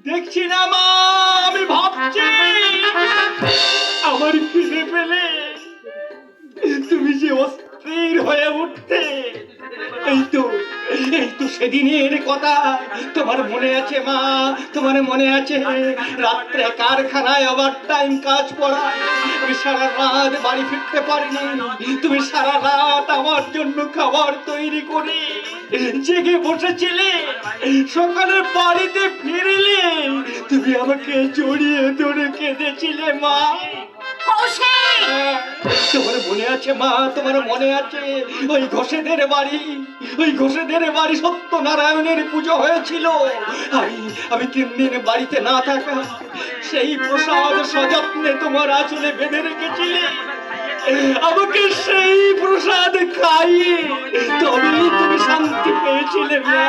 দেখছি না মা, আমি ভাবছি আমার খিদে পেলে তুমি যে অস্থির হয়ে উঠতে, এই তো সেদিনের কথা তোমার মনে আছে মা? তোমার মনে আছে রাত্রে কারখানায় ওভার টাইম কাজ করা, আমি সারা রাত বাড়ি ফিরতে পারিনি, তুমি সারা রাত আমার জন্য খাবার তৈরি করে জেগে বসেছিলে, সকালে বাড়িতে ফিরলে তুমি আমাকে জড়িয়ে ধরে কেঁদেছিলে মা। তোমার মনে আছে মা? তোমার মনে আছে ওই ঘোষেদের বাড়ি সত্যনারায়ণের পুজো হয়েছিল, আমি 3 দিন বাড়িতে না থাকা সেই প্রসাদ সযত্নে তোমার আঁচলে বেঁধে রেখেছিলে, আমাকে সেই প্রসাদ খাইয়ে তবেই তুমি শান্তি পেয়েছিলে মা।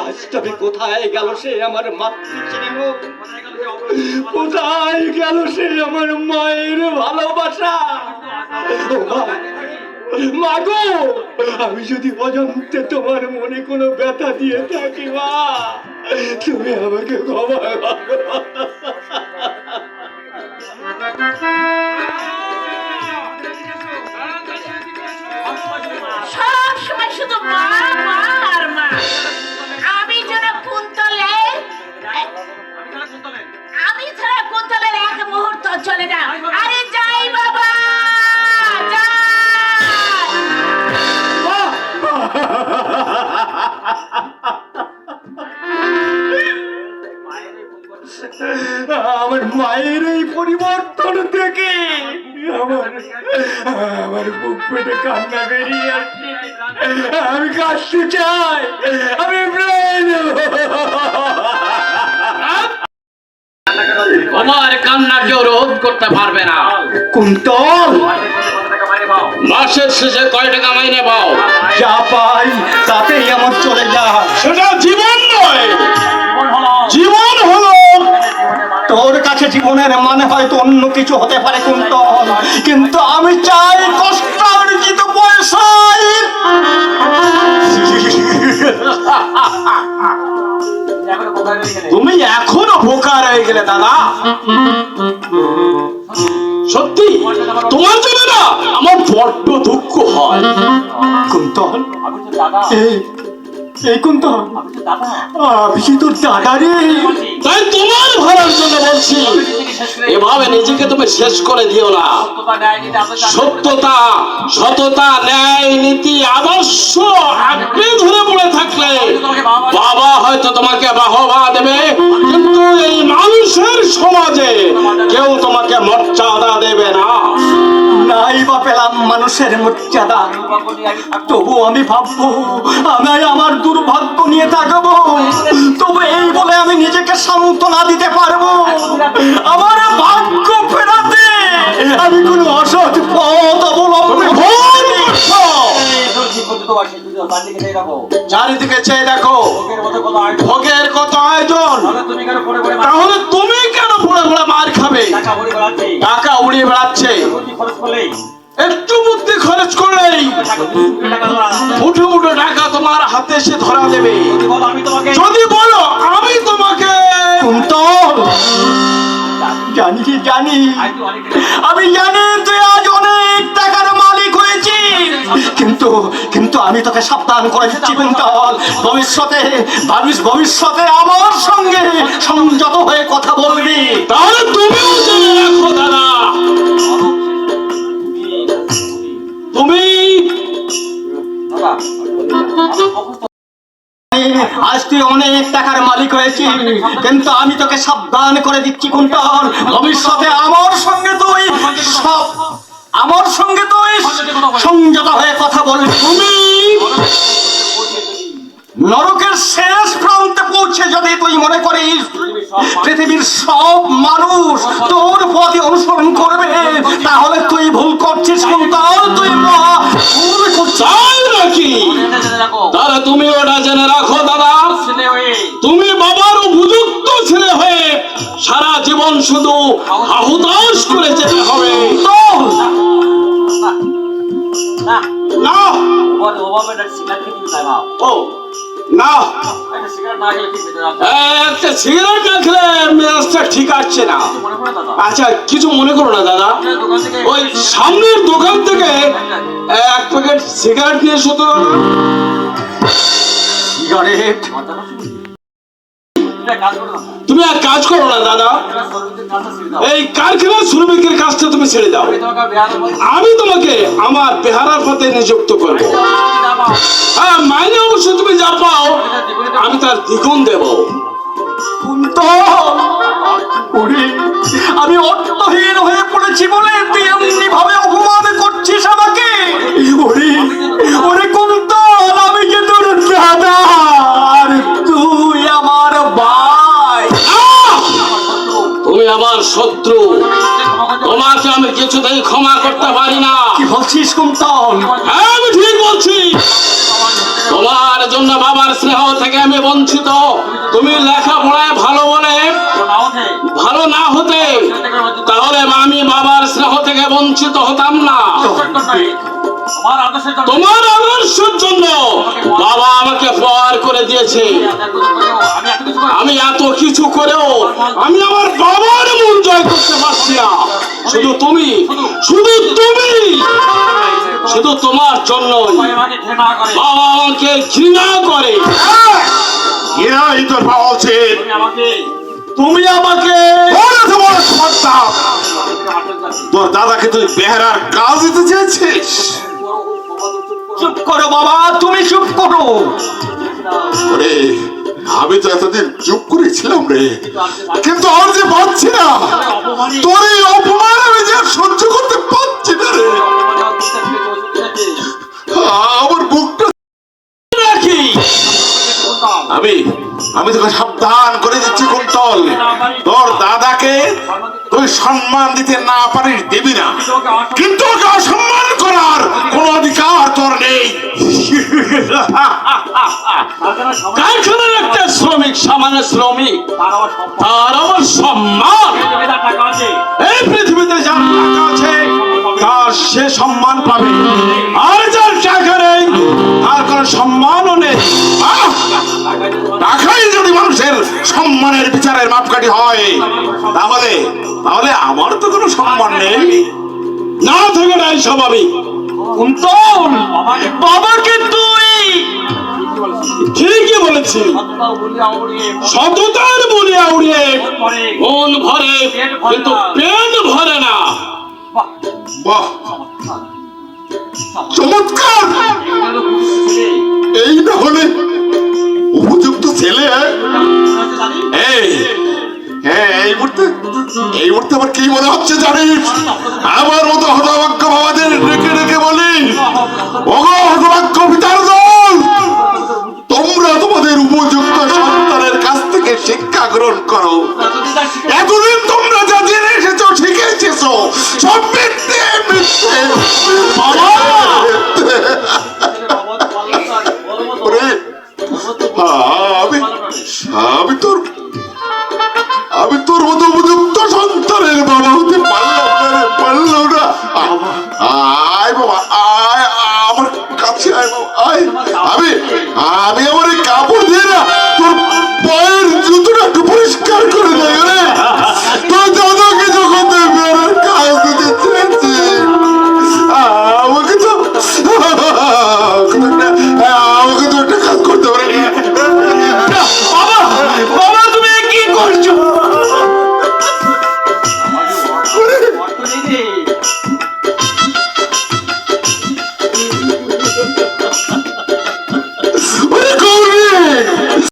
আজ তবে কোথায় গেল সে আমার মাতৃস্নেহ? কোথায় গেল সে আমার মায়ের ভালোবাসা? মা গো, আমি যদি অজান্তে তোমার মনে কোনো ব্যথা দিয়ে থাকি মা, তুমি আমাকে ক্ষমা করো। সব সময় শুধু মা মা আর মা। আমি ছাড়া কুন্তলের এক মুহূর্ত চলে না। আরে যাই বাবা আমার মায়ের এই পরিবর্তন থেকে আমার বুক পেটে কান্না বেরিয়ে আসছে, আমি কাঁদতে চাই, আমি তোমার কান্না কেউ রোধ করতে পারবে না। কুন্তল, মাসের শেষে কয় টাকা মাইনে পাও? যা পাই তাতেই আমার চলে যায়। সেটা জীবন নয়, জীবন হলো। তোর কাছে জীবনের মানে হয়তো অন্য কিছু হতে পারে কুন্তল, কিন্তু আমি চাই কষ্টার্জিত পয়সায়। তুমি এখনো বোকা রয়ে গেলে দাদা। সত্যি তোমার জন্য না আমার বড্ড দুঃখ হয়। কুন্তল, এই কুন্তল, আমি তোর দাদা রে। তাই তোমার ভালোর জন্য বলছি, এভাবে নিজেকে তুমি শেষ করে দিও না। সত্যতা, সততা, ন্যায়, নীতি, আদর্শ আঁকড়ে ধরে পড়ে থাকলে বাবা হয়তো তোমাকে বাহবা দেবে, কিন্তু এই মানুষের সমাজে কেউ তোমাকে মর্যাদা দেবে না। নাই বা পেলাম মানুষের মর্যাদা, তবু আমি ভাববো আমি আমার দুর্ভাগ্য নিয়ে থাকবো, তবু এই বলে আমি নিজেকে সান্ত্বনা দিতে পারবো আমার ভাগ্য ফেরাতে আমি কোনো অসৎ পথ অবলম্বন। চারিদিকে চেয়ে দেখো, ভোগের কত আয়োজন, তাহলে তুমি কেন পড়ে পড়ে মার খাবে? টাকা উড়িয়ে বেড়াচ্ছে, একটু বুদ্ধি খরচ করলেই মুঠো মুঠো টাকা তোমার হাতে এসে ধরা দেবে। যদি বলো আমি তোমাকে, কুন্তল, জানি আমি জানি তুই আজ অনেক টাকার মালিক হয়েছি, কিন্তু আমি তোকে সাবধান করে দিচ্ছি কুন্তল, ভবিষ্যতে আমার সঙ্গে সংযত হয়ে কথা বলবি। তাহলে তুমিও জেনে রাখো দাদা, তুমি আজ তুই অনেক টাকার মালিক হয়েছি, কিন্তু আমি তোকে সাবধান করে দিচ্ছি কুন্তল, ভবিষ্যতে আমার সঙ্গে তুই সংযত হয়ে কথা বলবি। তুমি নরকের শেষ প্রান্তে পৌঁছে যদি তুই মনে করিস পৃথিবীর সব মানুষ তোর পথে অনুসরণ করবে, তাহলে তুই ভুল করছিস কুন্তল, তুই ভুল করছিস নাকি? তাহলে তুমি ওটা জেনে রাখো দাদা, তুমি বাবার উপযুক্ত ছেলে হয়ে সারা জীবন শুধু আহুতাস করে যেতে হবে। না ও না, একটা সিগারেট না খেলে মেজাজটা ঠিক আছে না। আচ্ছা কিছু মনে করো না দাদা, ওই সামনের দোকান থেকে এক প্যাকেট সিগারেট নিয়ে এসো তো। সিগারেট? তুমি এক কাজ করো না দাদা, এই কারখানার শ্রমিকের কাজটা তুমি ছেড়ে দাও, আমি তোমাকে আমার বেহারার পথে নিযুক্ত করবো। হ্যাঁ মাইনে অবশ্য তুমি যা পাও আমি তার দ্বিগুণ দেবো। ওরে, আমি অর্থহীন হয়ে পড়েছি বলে তুই এমনি ভাবে অপমান করছিস আমাকে? ওরে ওরে কুন্তল, আমি যে তোর দাদা আর তুই আমার ভাই। তুমি আমার শত্রু, তোমাকে আমি কিছুতেই ক্ষমা করতে পারি না। কি বলছিস কুন্তল? হ্যাঁ আমি ঠিক বলছি, তোমার জন্য বাবার স্নেহ থেকে আমি বঞ্চিত। তুমি লেখাপড়ায় ভালো বলে ভালো না হতে, তাহলে আমি বাবার স্নেহ থেকে বঞ্চিত হতাম না। তোমার আদর্শের জন্য বাবা আমাকে পার করে দিয়েছে। আমি এত কিছু করেও আমি আমার বাবার মন জয় করতে পারছি না। শুধু তুমি, শুধু তুমি, শুধু তোমার জন্য বাবা আমাকে ঘৃণা করে। এরাই তোর বাবা উচিত। তুমি আমাকে তোর দাদাকে তুই বেহারার কাজ দিতে চেয়েছিস? চুপ করো বাবা, তুমি চুপ করো। ওরে আমি তো এতদিন চুপ করেছিলাম রে, কিন্তু আর যে পাচ্ছি না, তোর এই অপমান আমি যে আর সহ্য করতে পারছি না রে। আমার বুকটা রাখি আমি তোকে সাবধান করে দিচ্ছি কুন্তল, তোর দাদাকে তুই সম্মান দিতে না পারিস দিবি না, কিন্তু ওকে অসম্মান করার কোন অধিকার তোর নেই। কারখানার একটা শ্রমিক, সামান্য শ্রমিক, তার আমার সম্মান। এই পৃথিবীতে যার টাকা আছে তার সে সম্মান পাবে, আর যার টাকা নেই তার কোনো সম্মানও নেই। টাকাই যদি মানুষের সম্মানের বিচারের মাপকাঠি হয়, তাহলে তাহলে আমার তো কোনো সম্মান নেই। না থেকে নাই স্বাভাবিক। কুন্তল, বাবাকে তুই ঠিকই বলেছি, সততার বলিয়া উড়িয়ে মন ভরে কিন্তু পেট ভরে না। বাহ, চমৎকার! এই না হলে উপযুক্ত ছেলে। এই হ্যাঁ, এই মুহূর্তে আমার কি মনে হচ্ছে জানিস? আমার মতো হতভাগ্য বাবাদের ডেকে ডেকে বলি, ওগো হতভাগ্য পিতার দল, তোমরা তোমাদের উপযুক্ত সন্তানের কাছ থেকে শিক্ষা গ্রহণ করো। এতদিন তোমরা যা জেনে এসেছো, শিখে এসেছো, সব মিথ্যে মিথ্যে। ওরে, আমি তোর